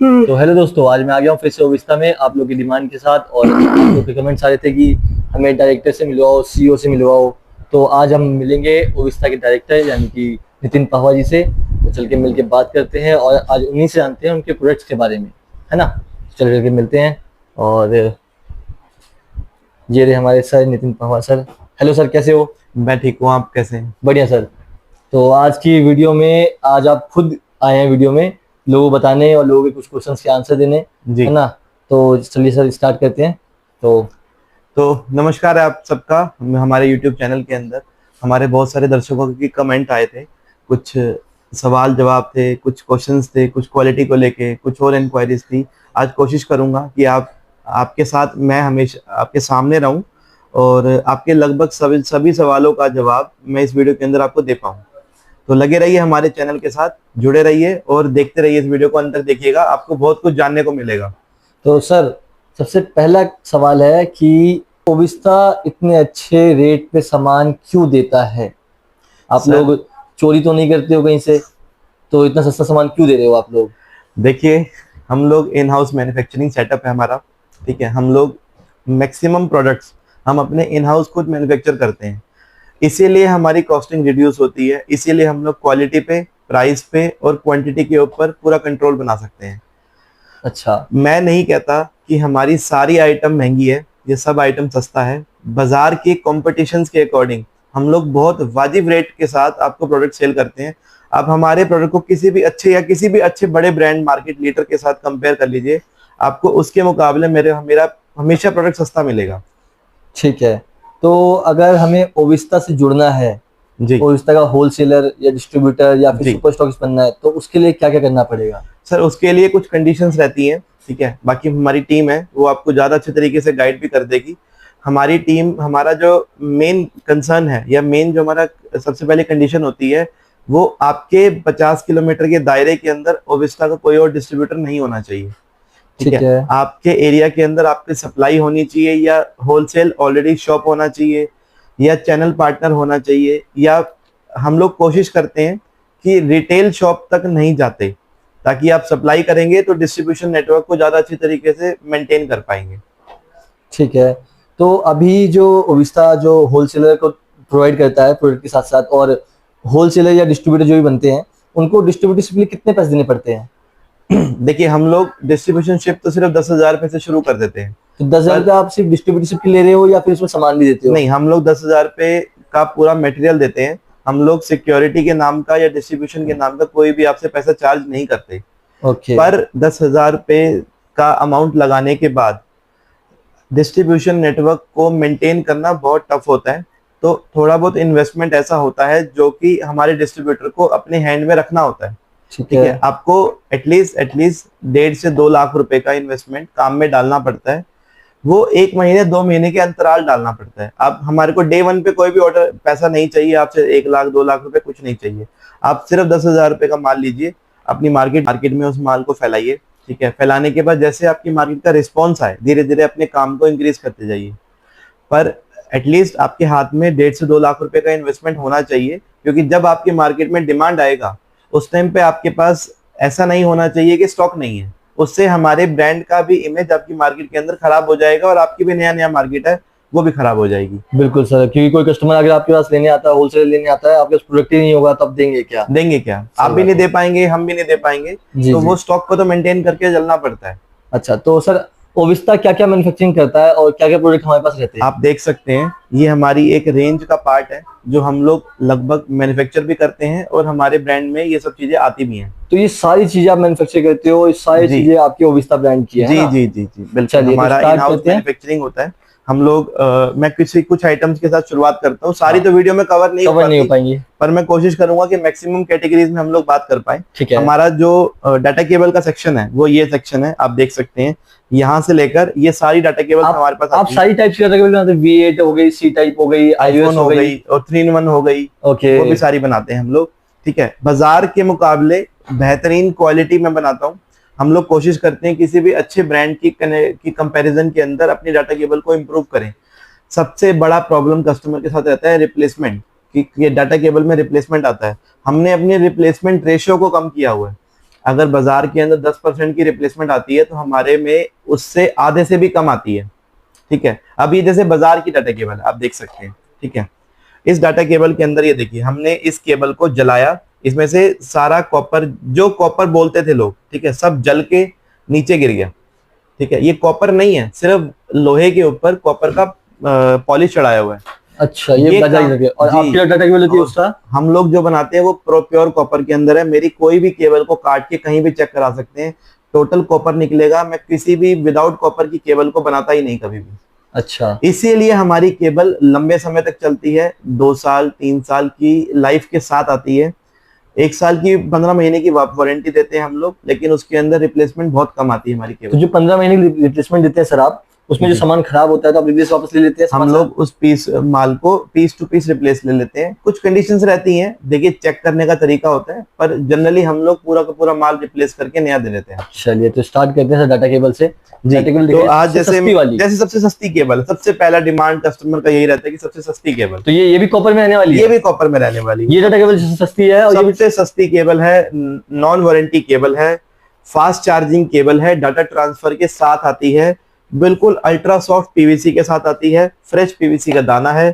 तो हेलो दोस्तों, आज मैं आ गया हूँ फिर से ओविस्ता में आप लोग की डिमांड के साथ। और आप लोग के कमेंट्स आ रहे थे कि हमें डायरेक्टर से मिलवाओ, सीईओ से मिलवाओ। तो आज हम मिलेंगे ओविस्ता के डायरेक्टर यानी कि नितिन पहवा जी से। तो चल के मिल के बात करते हैं और आज उन्हीं से जानते हैं उनके प्रोडक्ट्स के बारे में, है ना। चल के मिलते हैं। और ये रहे हमारे sir Nitin Pahwa sir. Hello sir, कैसे हो? मैं ठीक हूँ। आप कैसे हैं? बढ़िया सर। तो आज की वीडियो में आज आप खुद आए हैं वीडियो में लोगों को बताने और लोगों के कुछ क्वेश्चंस के आंसर देने, है जी। ना। तो चलिए सर स्टार्ट करते हैं। तो तो नमस्कार है आप सबका। हमारे YouTube चैनल के अंदर हमारे बहुत सारे दर्शकों के कमेंट आए थे। कुछ सवाल जवाब थे, कुछ क्वेश्चंस थे, कुछ क्वालिटी को लेके, कुछ और इंक्वायरीज थी। आज कोशिश करूंगा कि आपके साथ मैं हमेशा आपके सामने रहूं और आपके लगभग सभी सभी सवालों का जवाब मैं इस वीडियो के अंदर आपको दे पाऊं। तो लगे रहिए हमारे चैनल के साथ, जुड़े रहिए और देखते रहिए। इस वीडियो को अंदर देखिएगा, आपको बहुत कुछ जानने को मिलेगा। तो सर सबसे पहला सवाल है कि ओविस्ता इतने अच्छे रेट पे सामान क्यों देता है? आप सर लोग चोरी तो नहीं करते हो कहीं से? तो इतना सस्ता सामान क्यों दे रहे हो आप लोग? देखिए, हम लोग इन हाउस मैन्युफैक्चरिंग सेटअप है हमारा। ठीक है, हम लोग मैक्सिमम प्रोडक्ट्स हम अपने इन हाउस खुद मैन्युफैक्चर करते हैं। इसीलिए हमारी कॉस्टिंग रिड्यूस होती है। इसीलिए हम लोग क्वालिटी पे, प्राइस पे और क्वांटिटी के ऊपर पूरा कंट्रोल बना सकते हैं। अच्छा। मैं नहीं कहता कि हमारी सारी आइटम महंगी है, ये सब आइटम सस्ता है। बाजार के कॉम्पिटिशन्स के अकॉर्डिंग हम लोग बहुत वाजिब रेट के साथ आपको प्रोडक्ट सेल करते हैं। आप हमारे प्रोडक्ट को किसी भी अच्छे या किसी भी अच्छे बड़े ब्रांड मार्केट लीडर के साथ कंपेयर कर लीजिए, आपको उसके मुकाबले मेरा हमेशा प्रोडक्ट सस्ता मिलेगा। ठीक है। तो अगर हमें ओविस्ता से जुड़ना है, जी ओविस्ता का होलसेलर या डिस्ट्रीब्यूटर या फिर जी सुपर स्टॉकिस्ट बनना है, तो उसके लिए क्या क्या करना पड़ेगा? सर, उसके लिए कुछ कंडीशंस रहती हैं। ठीक है, बाकी हमारी टीम है वो आपको ज़्यादा अच्छे तरीके से गाइड भी कर देगी। हमारी टीम, हमारा जो मेन कंसर्न है या मेन जो हमारा सबसे पहले कंडीशन होती है, वो आपके 50 किलोमीटर के दायरे के अंदर ओविस्टा का कोई और डिस्ट्रीब्यूटर नहीं होना चाहिए। ठीक ठीक है, है। आपके एरिया के अंदर आपकी सप्लाई होनी चाहिए, या होलसेल ऑलरेडी शॉप होना चाहिए, या चैनल पार्टनर होना चाहिए, या हम लोग कोशिश करते हैं कि रिटेल शॉप तक नहीं जाते, ताकि आप सप्लाई करेंगे तो डिस्ट्रीब्यूशन नेटवर्क को ज़्यादा अच्छी तरीके से मेंटेन कर पाएंगे। ठीक है। तो अभी जो ओविस्ता जो होलसेलर को प्रोवाइड करता है प्रोडक्ट के साथ साथ, और होलसेलर या डिस्ट्रीब्यूटर जो भी बनते हैं, उनको डिस्ट्रीब्यूटरशिप के लिए कितने पैसे देने पड़ते हैं? देखिए, हम लोग डिस्ट्रीब्यूशन शिप तो सिर्फ 10,000 रुपये से शुरू कर देते हैं। तो 10,000 पर रुपये आप सिर्फ डिस्ट्रीब्यूटरशिप के ले रहे हो या फिर उसमें सामान भी देते हो? नहीं, हम लोग 10,000 रुपये का पूरा मटेरियल देते हैं। हम लोग सिक्योरिटी के नाम का या डिस्ट्रीब्यूशन के नाम का कोई भी आपसे पैसा चार्ज नहीं करते। ओके। पर 10,000 रुपये का अमाउंट लगाने के बाद डिस्ट्रीब्यूशन नेटवर्क को मेंटेन करना बहुत टफ होता है। तो थोड़ा बहुत इन्वेस्टमेंट ऐसा होता है जो कि हमारे डिस्ट्रीब्यूटर को अपने हैंड में रखना होता है। ठीक ठीक है। है, आपको एटलीस्ट 1.5 से 2 लाख रुपए का इन्वेस्टमेंट काम में डालना पड़ता है। वो 1 महीने 2 महीने के अंतराल डालना पड़ता है। आप हमारे को डे वन पे कोई भी ऑर्डर पैसा नहीं चाहिए, आपसे 1 लाख 2 लाख रुपए कुछ नहीं चाहिए। आप सिर्फ 10,000 रुपए का माल लीजिए, अपनी मार्केट में उस माल को फैलाइए। ठीक है, फैलाने के बाद जैसे आपकी मार्केट का रिस्पॉन्स आए, धीरे धीरे अपने काम को इंक्रीज करते जाइए। पर एटलीस्ट आपके हाथ में 1.5 से 2 लाख रुपए का इन्वेस्टमेंट होना चाहिए, क्योंकि जब आपकी मार्केट में डिमांड आएगा उस टाइम पे आपके पास ऐसा नहीं होना चाहिए कि स्टॉक नहीं है। उससे हमारे ब्रांड का भी इमेज आपकी मार्केट के अंदर खराब हो जाएगा और आपकी भी नया नया मार्केट है वो भी खराब हो जाएगी। बिल्कुल सर, क्योंकि कोई कस्टमर अगर आपके पास लेने आता है, होलसेल लेने आता है, आपके पास प्रोडक्ट ही नहीं होगा, तब देंगे क्या? देंगे क्या? आप सही भी बात नहीं है। दे पाएंगे, हम भी नहीं दे पाएंगे। जी तो जी। वो स्टॉक को तो मेंटेन करके चलना पड़ता है। अच्छा, तो सर ओविस्ता क्या क्या मैन्युफैक्चरिंग करता है और क्या क्या प्रोडक्ट हमारे पास रहते हैं? आप देख सकते हैं, ये हमारी एक रेंज का पार्ट है जो हम लोग लगभग मैन्युफैक्चर भी करते हैं और हमारे ब्रांड में ये सब चीजें आती भी हैं। तो ये सारी चीजें आप मैन्युफैक्चर करते हो, ये सारी जी चीजें आपकी ओविस्ता ब्रांड की है जी ना? जी जी जी बिल्कुल, चलिए तो हमारा इन स्टार्ट हाउस करते हैं। मैन्युफैक्चरिंग होता है। हम लोग मैं कुछ आइटम्स के साथ शुरुआत करता हूँ। सारी हाँ, तो वीडियो में कवर नहीं हो कवर नहीं हो पाती, पाएंगी। पर मैं कोशिश करूंगा कि मैक्सिमम कैटेगरीज में हम लोग बात कर पाए। ठीक है। हमारा जो डाटा केबल का सेक्शन है वो ये सेक्शन है, आप देख सकते हैं। यहाँ से लेकर ये सारी डाटा केबल हमारे पास आप आती है। सारी टाइप की बनाते हैं? V8 हो गई, C टाइप हो गई, आईफोन iOS हो हो गई। गई और 3-in-1 हो गई, ओके। वो भी सारी बनाते हैं हम लोग। ठीक है, बाजार के मुकाबले बेहतरीन क्वालिटी में बनाता हूँ। हम लोग कोशिश करते हैं किसी भी अच्छे ब्रांड की कंपैरिजन के अंदर अपनी डाटा केबल को इम्प्रूव करें। सबसे बड़ा प्रॉब्लम कस्टमर के साथ रहता है रिप्लेसमेंट, कि ये डाटा केबल में रिप्लेसमेंट आता है। हमने अपने रिप्लेसमेंट रेशियो को कम किया हुआ है। अगर बाजार के अंदर 10% की रिप्लेसमेंट आती है तो हमारे में उससे आधे से भी कम आती है। ठीक है, अब ये जैसे बाजार की डाटा केबल आप देख सकते हैं। ठीक है, इस डाटा केबल के अंदर ये देखिए, हमने इस केबल को जलाया, इसमें से सारा कॉपर, जो कॉपर बोलते थे लोग, ठीक है, सब जल के नीचे गिर गया। ठीक है, ये कॉपर नहीं है, सिर्फ लोहे के ऊपर कॉपर का पॉलिश चढ़ाया हुआ है। अच्छा, ये वजह है। और जी, आपकी डाटा केबल होती है उसका? हम लोग जो बनाते हैं वो प्योर कॉपर के अंदर है। मेरी कोई भी केबल को काट के कहीं भी चेक करा सकते हैं, टोटल कॉपर निकलेगा। मैं किसी भी विदाउट कॉपर की केबल को बनाता ही नहीं कभी भी। अच्छा, इसीलिए हमारी केबल लंबे समय तक चलती है, 2 साल 3 साल की लाइफ के साथ आती है। 1 साल की 15 महीने की वारंटी देते हैं हम लोग, लेकिन उसके अंदर रिप्लेसमेंट बहुत कम आती है हमारी तो केबल। जो 15 महीने की रिप्लेसमेंट देते हैं सर आप, उसमें जो सामान खराब होता है तो आप रिप्लेस वापस ले लेते हैं? हम लोग उस पीस माल को पीस टू पीस रिप्लेस ले लेते हैं। कुछ कंडीशंस रहती हैं, देखिए चेक करने का तरीका होता है, पर जनरली हम लोग पूरा का पूरा माल रिप्लेस करके नया दे देते हैं। चलिए, तो स्टार्ट करते हैं सर डाटा केबल से। जी, डाटा केबल तो देखिए, आज सबसे सस्ती वाली। जैसे सबसे सस्ती केबल, सबसे पहला डिमांड कस्टमर का यही रहता है कि सबसे सस्ती केबल। तो ये भी कॉपर में रहने वाली है? ये भी कॉपर में रहने वाली है। ये डाटा केबल सबसे सस्ती है और ये सबसे सस्ती केबल है, नॉन वारंटी केबल है, फास्ट चार्जिंग केबल है, डाटा ट्रांसफर के साथ आती है, बिल्कुल अल्ट्रा सॉफ्ट पीवीसी के साथ आती है, फ्रेश पीवीसी का दाना है,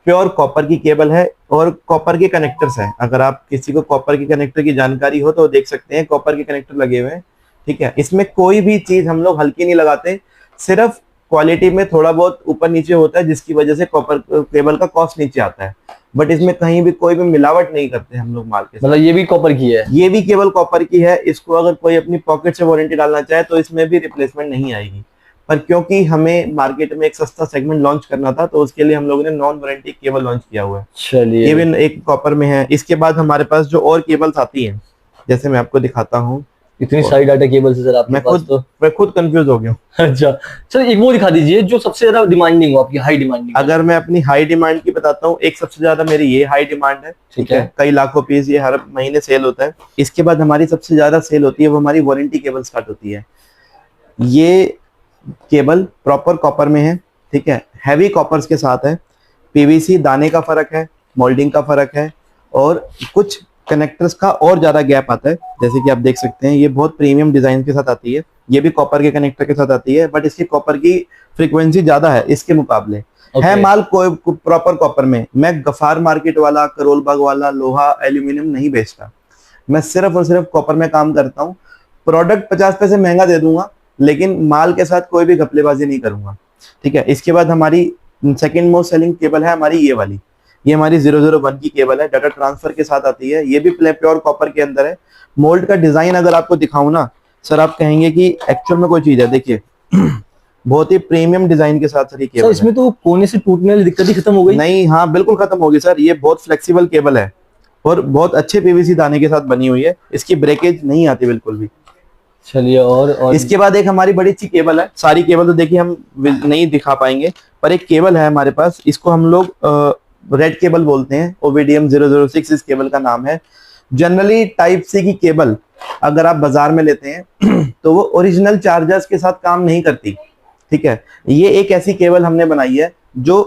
प्योर कॉपर की केबल है और कॉपर के कनेक्टर्स हैं। अगर आप किसी को कॉपर के कनेक्टर की जानकारी हो तो देख सकते हैं, कॉपर के कनेक्टर लगे हुए हैं। ठीक है, इसमें कोई भी चीज हम लोग हल्की नहीं लगाते, सिर्फ क्वालिटी में थोड़ा बहुत ऊपर नीचे होता है जिसकी वजह से कॉपर केबल का कॉस्ट नीचे आता है, बट इसमें कहीं भी कोई भी मिलावट नहीं करते हम लोग माल के साथ। मतलब ये भी कॉपर की है? ये भी केबल कॉपर की है। इसको अगर कोई अपनी पॉकेट से वारंटी डालना चाहे तो इसमें भी रिप्लेसमेंट नहीं आएगी, पर क्योंकि हमें मार्केट में एक सस्ता सेगमेंट लॉन्च करना था तो उसके लिए हम लोगों ने नॉन वारंटी केबल लॉन्च किया हुआ है। चलिए, ये भी एक कॉपर में है। इसके बाद हमारे पास जो और केबल्स आती हैं, जैसे मैं आपको दिखाता हूँ, इतनी सारी डाटा केबल से सर आपके पास तो। मैं खुद कंफ्यूज हो गया हूँ। अच्छा, सर एक वो दिखा दीजिए जो सबसे ज्यादा डिमांडिंग हो, आपकी हाई डिमांडिंग। अगर मैं अपनी हाई डिमांड की बताता हूँ, एक सबसे ज्यादा मेरी ये हाई डिमांड है। ठीक है, कई लाखों पीस ये हर महीने सेल होता है। इसके बाद हमारी सबसे ज्यादा सेल होती है वो हमारी वारंटी केबल स्टार्ट होती है। ये केबल प्रॉपर कॉपर में है। ठीक है, हैवी कॉपर्स के साथ है, पीवीसी दाने का फर्क है, मोल्डिंग का फर्क है और कुछ कनेक्टर्स का और ज्यादा गैप आता है। जैसे कि आप देख सकते हैं, ये बहुत प्रीमियम डिजाइन के साथ आती है। ये भी कॉपर के कनेक्टर के साथ आती है, बट इसकी कॉपर की फ्रीक्वेंसी ज्यादा है इसके मुकाबले। है माल कोई प्रॉपर कॉपर में। मैं गफार मार्केट वाला, करोल बाग वाला लोहा एल्यूमिनियम नहीं बेचता, मैं सिर्फ और सिर्फ कॉपर में काम करता हूँ। प्रोडक्ट 50 पैसे महंगा दे दूंगा, लेकिन माल के साथ कोई भी घपलेबाजी नहीं करूंगा। ठीक है, इसके बाद हमारी सेकंड मोस्ट सेलिंग केबल है हमारी ये वाली। ये हमारी 001 की केबल है, डाटा ट्रांसफर के साथ आती है। ये भी प्योर कॉपर के अंदर है। मोल्ड का डिजाइन अगर आपको दिखाऊं ना सर, आप कहेंगे कि एक्चुअल में कोई चीज है। देखिए बहुत ही प्रीमियम डिजाइन के साथ सर ये केबल। इसमें तो कोने से टूटने वाली दिक्कत ही खत्म हो गई? नहीं, हाँ बिल्कुल खत्म होगी सर। ये बहुत फ्लेक्सिबल केबल है और बहुत अच्छे पीवीसी दाने के साथ बनी हुई है। इसकी ब्रेकेज नहीं आती बिल्कुल भी। चलिए, और इसके बाद एक हमारी बड़ी अच्छी केबल है। सारी केबल तो देखिए हम नहीं दिखा पाएंगे, पर एक केबल है हमारे पास, इसको हम लोग रेड केबल बोलते हैं। ओवीडीएम 006 इस केबल का नाम है। जनरली टाइप सी की केबल अगर आप बाजार में लेते हैं तो वो ओरिजिनल चार्जर्स के साथ काम नहीं करती। ठीक है, ये एक ऐसी केबल हमने बनाई है जो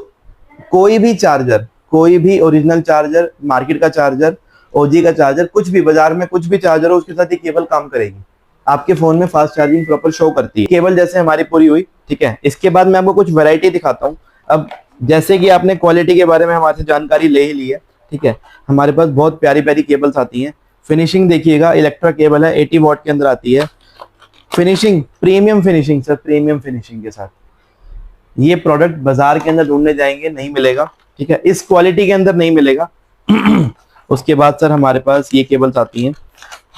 कोई भी चार्जर, कोई भी ओरिजिनल चार्जर, मार्केट का चार्जर, ओजी का चार्जर, कुछ भी बाजार में कुछ भी चार्जर हो उसके साथ ये केबल काम करेगी। आपके फोन में फास्ट चार्जिंग प्रॉपर शो करती है। केबल जैसे हमारी पूरी हुई। ठीक है, इसके बाद मैं आपको कुछ वैरायटी दिखाता हूँ। अब जैसे कि आपने क्वालिटी के बारे में हमारे से जानकारी ले ही ली है। ठीक है, हमारे पास बहुत प्यारी प्यारी केबल्स आती हैं। फिनिशिंग देखिएगा, इलेक्ट्रा केबल है, 80 वॉट के अंदर आती है। Finishing premium finishing sir, premium finishing के साथ। ये प्रोडक्ट बाजार के अंदर ढूंढने जाएंगे नहीं मिलेगा। ठीक है, इस क्वालिटी के अंदर नहीं मिलेगा। उसके बाद सर हमारे पास ये केबल्स आती हैं,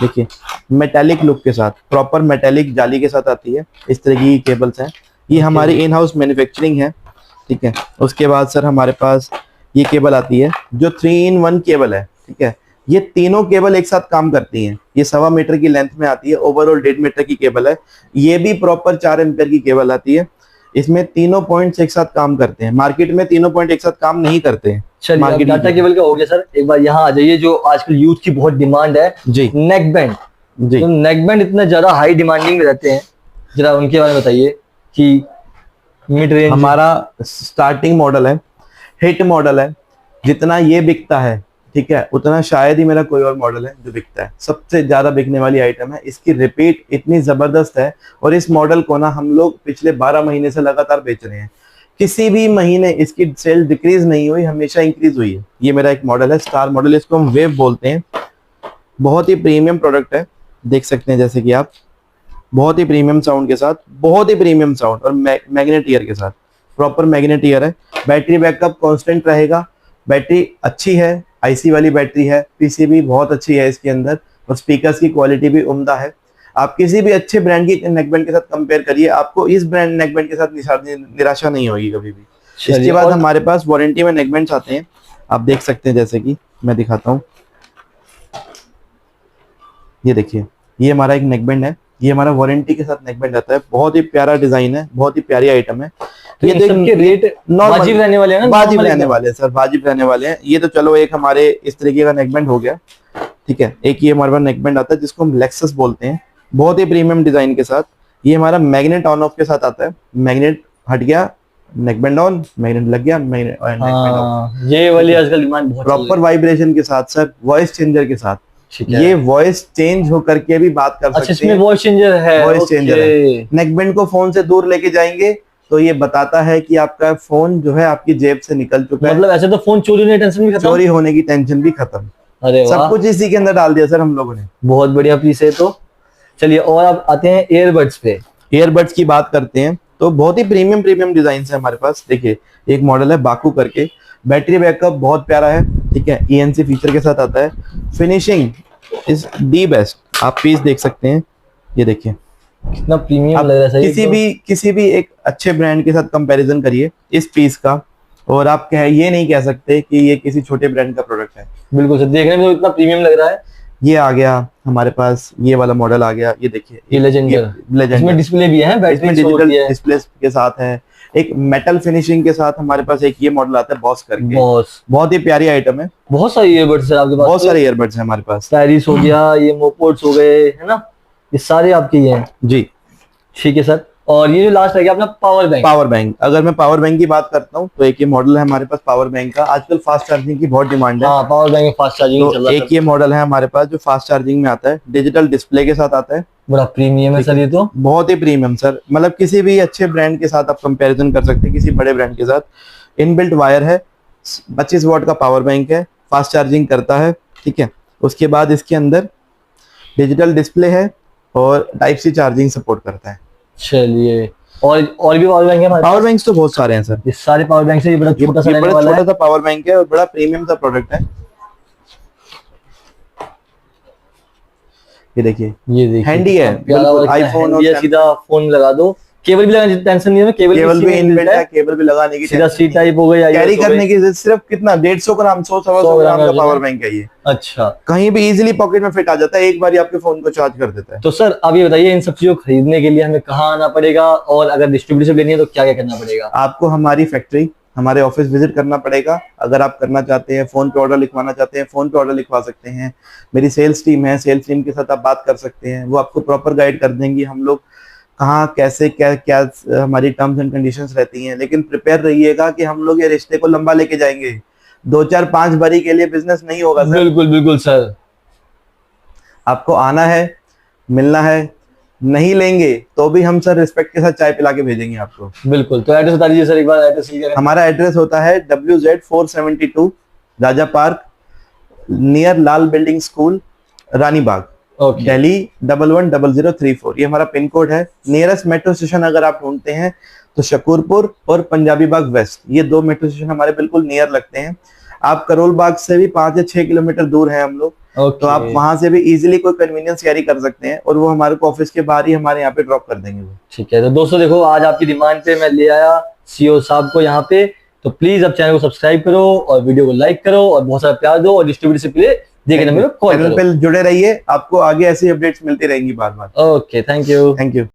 देखिए मेटेलिक लुक के साथ, प्रॉपर मेटेलिक जाली के साथ आती है। इस तरह की केबल्स हैं। ये हमारी इन हाउस मैन्युफैक्चरिंग है। ठीक है, उसके बाद सर हमारे पास ये केबल आती है जो 3-in-1 केबल है। ठीक है, ये तीनों केबल एक साथ काम करती हैं। ये 1.25 मीटर की लेंथ में आती है, ओवरऑल 1.5 मीटर की केबल है। ये भी प्रॉपर 4 एम्पियर की केबल आती है। इसमें तीनों पॉइंट्स एक साथ काम करते हैं। मार्केट में तीनों पॉइंट एक साथ काम नहीं करते हैं। चलिए, डाटा केबल का हो गया सर। एक बार यहाँ आ जाइए, जो आजकल यूथ की बहुत डिमांड है जी, नेक बैंड। जी, तो नेक बैंड इतना ज्यादा हाई डिमांडिंग में रहते हैं, जरा उनके बारे में बताइए कि मिड रेंज। हमारा स्टार्टिंग मॉडल है, हिट मॉडल है। जितना ये बिकता है ठीक है, उतना शायद ही मेरा कोई और मॉडल है जो बिकता है। सबसे ज्यादा बिकने वाली आइटम है, इसकी रिपीट इतनी जबरदस्त है। और इस मॉडल को ना हम लोग पिछले 12 महीने से लगातार बेच रहे हैं, किसी भी महीने इसकी सेल डिक्रीज नहीं हुई, हमेशा इंक्रीज हुई है। ये मेरा एक मॉडल है, स्टार मॉडल, इसको हम वेव बोलते हैं। बहुत ही प्रीमियम प्रोडक्ट है, देख सकते हैं जैसे कि आप, बहुत ही प्रीमियम साउंड के साथ, बहुत ही प्रीमियम साउंड और मैग्नेट ईयर के साथ, प्रॉपर मैग्नेट ईयर है। बैटरी बैकअप कांस्टेंट रहेगा, बैटरी अच्छी है, आईसी वाली बैटरी है, पीसीबी बहुत अच्छी है इसके अंदर, और स्पीकर्स की क्वालिटी भी उम्दा है। आप किसी भी अच्छे ब्रांड की नेकबैंड के साथ कंपेयर करिए, आपको इस ब्रांड नेकबैंड के साथ निराशा नहीं होगी कभी भी। इसके बाद हमारे पास वारंटी में नेकबैंड्स आते हैं, आप देख सकते हैं, जैसे कि मैं दिखाता हूँ। ये देखिए, ये हमारा एक नेकबैंड है, ये हमारा वारंटी के साथ नेकबैंड आता है। बहुत ही प्यारा डिजाइन है, बहुत ही प्यारी आइटम है। तो ये सबके रेट वाजिब रहने वाले हैं ना? वाजिब रहने वाले हैं सर, वाजिब रहने वाले हैं। ये तो चलो एक हमारे इस तरीके का नेकबैंड हो गया, ठीक है। एक ये हमारे पास नेकबैंड आता है जिसको हम लेक्सस बोलते हैं, बहुत ही प्रीमियम डिजाइन के साथ। ये हमारा मैग्नेट ऑन ऑफ के साथ आता है, मैग्नेट हट गया, नेकबैंड ऑन, मैग्नेट लग गया, मैग्नेट ऑन। ये वाली आजकल डिमांड बहुत, प्रॉपर वाइब्रेशन के साथ सर, वॉइस चेंजर के साथ। ये वॉइस चेंज होकर के भी बात कर सकते हैं। इसमें वॉइस चेंजर है, वॉइस चेंजर है। नेकबैंड को फोन से दूर लेके जाएंगे तो ये बताता है कि आपका फोन जो है आपकी जेब से निकल चुका है। मतलब ऐसे तो फोन चोरी होने की टेंशन भी खत्म, चोरी होने की टेंशन भी खत्म। अरे सब कुछ इसी के अंदर डाल दिया सर हम लोगों ने। बहुत बढ़िया पीस है। तो चलिए और अब आते हैं ईयरबड्स पे। ईयरबड्स की बात करते हैं तो बहुत ही प्रीमियम डिजाइन है हमारे पास। देखिए, एक मॉडल है बाकू करके, बैटरी बैकअप बहुत प्यारा है, ठीक है, ENC फीचर के साथ आता है। फिनिशिंग इज दी बेस्ट, आप पीस देख सकते हैं, ये देखिए कितना प्रीमियम लग रहा है। किसी भी एक अच्छे ब्रांड के साथ कंपैरिजन करिए इस पीस का, और आप ये नहीं कह सकते कि ये किसी छोटे ब्रांड का प्रोडक्ट है। बिल्कुल सर, देखने में तो इतना प्रीमियम लग रहा है। ये आ गया हमारे पास, ये वाला मॉडल आ गया, ये देखिए, ये लेजेंडर, इसमें डिस्प्ले भी है, बैटरी डिजिटल डिस्प्ले के साथ है। एक मेटल फिनिशिंग के साथ हमारे पास एक ये मॉडल आता है बॉस करके, बहुत ही प्यारी आइटम है। बहुत सारे ईयरबड्स है आपके पास, बहुत सारे ईयरबड्स है हमारे पास। पैरिस हो गया, ये मोपोड्स हो गए, है ना, ये सारे आपके ही हैं जी। ठीक है सर। और ये जो लास्ट है अपना पावर बैंक, अगर मैं पावर बैंक की बात करता हूँ तो एक ये मॉडल है हमारे पास पावर बैंक का। आजकल फास्ट चार्जिंग की बहुत डिमांड है। हाँ, पावर बैंक में फास्ट चार्जिंग चल रहा है। एक ये मॉडल है हमारे पास जो फास्ट चार्जिंग में आता है, डिजिटल डिस्प्ले के साथ आता है, बड़ा प्रीमियम है सर ये तो। बहुत ही प्रीमियम सर, मतलब किसी भी अच्छे ब्रांड के साथ आप कंपैरिजन कर सकते हैं, किसी बड़े ब्रांड के साथ। इनबिल्ट वायर है, 25 वॉट का पावर बैंक है, फास्ट चार्जिंग करता है, ठीक है। उसके बाद इसके अंदर डिजिटल डिस्प्ले है और Type-C चार्जिंग सपोर्ट करता है। चलिए, और भी पावर बैंक है हमारे पावर बैंक तो बहुत सारे हैं सर। ये सारे पावर बैंक से ये बड़ा छोटा सा पावर बैंक है और बड़ा प्रीमियम सा प्रोडक्ट है। ये देखिए, हैंडी है, आईफोन और सीधा फोन लगा दो, केबल भी लगाने की टेंशन नहीं है, केबल भी इनबिल्ट है, केबल भी लगाने की सीधा सी टाइप हो गया, कैरी करने की सिर्फ कितना 150 ग्राम 100-125 ग्राम का पावर बैंक है ये। अच्छा, कहीं भी इजीली पॉकेट में फिट आ जाता है, एक बार आपके फोन को चार्ज कर देता है। तो सर अब ये बताइए, इन सब चीजों को खरीदने के लिए हमें कहाँ आना पड़ेगा, और अगर डिस्ट्रीब्यूटर से लेनी है तो क्या क्या करना पड़ेगा? आपको हमारी फैक्ट्री, हमारे ऑफिस विजिट करना पड़ेगा। अगर आप करना चाहते हैं, फोन पे ऑर्डर लिखवाना चाहते हैं, फोन पे ऑर्डर लिखवा सकते हैं। मेरी सेल्स टीम है, सेल्स टीम के साथ आप बात कर सकते हैं, वो आपको प्रॉपर गाइड कर देंगी हम लोग कहाँ कैसे क्या क्या हमारी टर्म्स एंड कंडीशंस रहती हैं। लेकिन प्रिपेयर रहिएगा कि हम लोग ये रिश्ते को लंबा लेके जाएंगे, 2-4-5 बारी के लिए बिजनेस नहीं होगा सर। बिल्कुल बिल्कुल सर, आपको आना है, मिलना है, नहीं लेंगे तो भी हम सर रिस्पेक्ट के साथ चाय पिला के भेजेंगे आपको। बिल्कुल, तो एड्रेस बता दीजिए सर एक बार। एड्रेस हमारा एड्रेस होता है WZ 472 राजा पार्क, नियर लाल बिल्डिंग स्कूल, रानी बाग, दिल्ली 110034। ये हमारा पिन कोड है। नियरेस्ट मेट्रो स्टेशन अगर आप ढूंढते हैं तो शकूरपुर और पंजाबी बाग वेस्ट, ये 2 मेट्रो स्टेशन हमारे बिल्कुल नियर लगते हैं। आप करोल बाग से भी 5 या 6 किलोमीटर दूर है हम लोग, तो आप वहां से भी इजीली कोई कन्वीनियंस कैरी कर सकते हैं, और वो हमारे को ऑफिस के बाहर ही हमारे यहाँ पे ड्रॉप कर देंगे वो। ठीक है, तो दोस्तों देखो, आज आपकी डिमांड पे मैं ले आया CEO साहब को यहाँ पे, तो प्लीज अब चैनल को सब्सक्राइब करो और वीडियो को लाइक करो और बहुत सारा प्यार दो, और डिस्ट्रीब्यूटर से पहले देखने मेरे को कॉल करो। चैनल पे जुड़े रहिए, आपको आगे ऐसी अपडेट्स मिलती रहेंगी बार बार। Okay, thank you.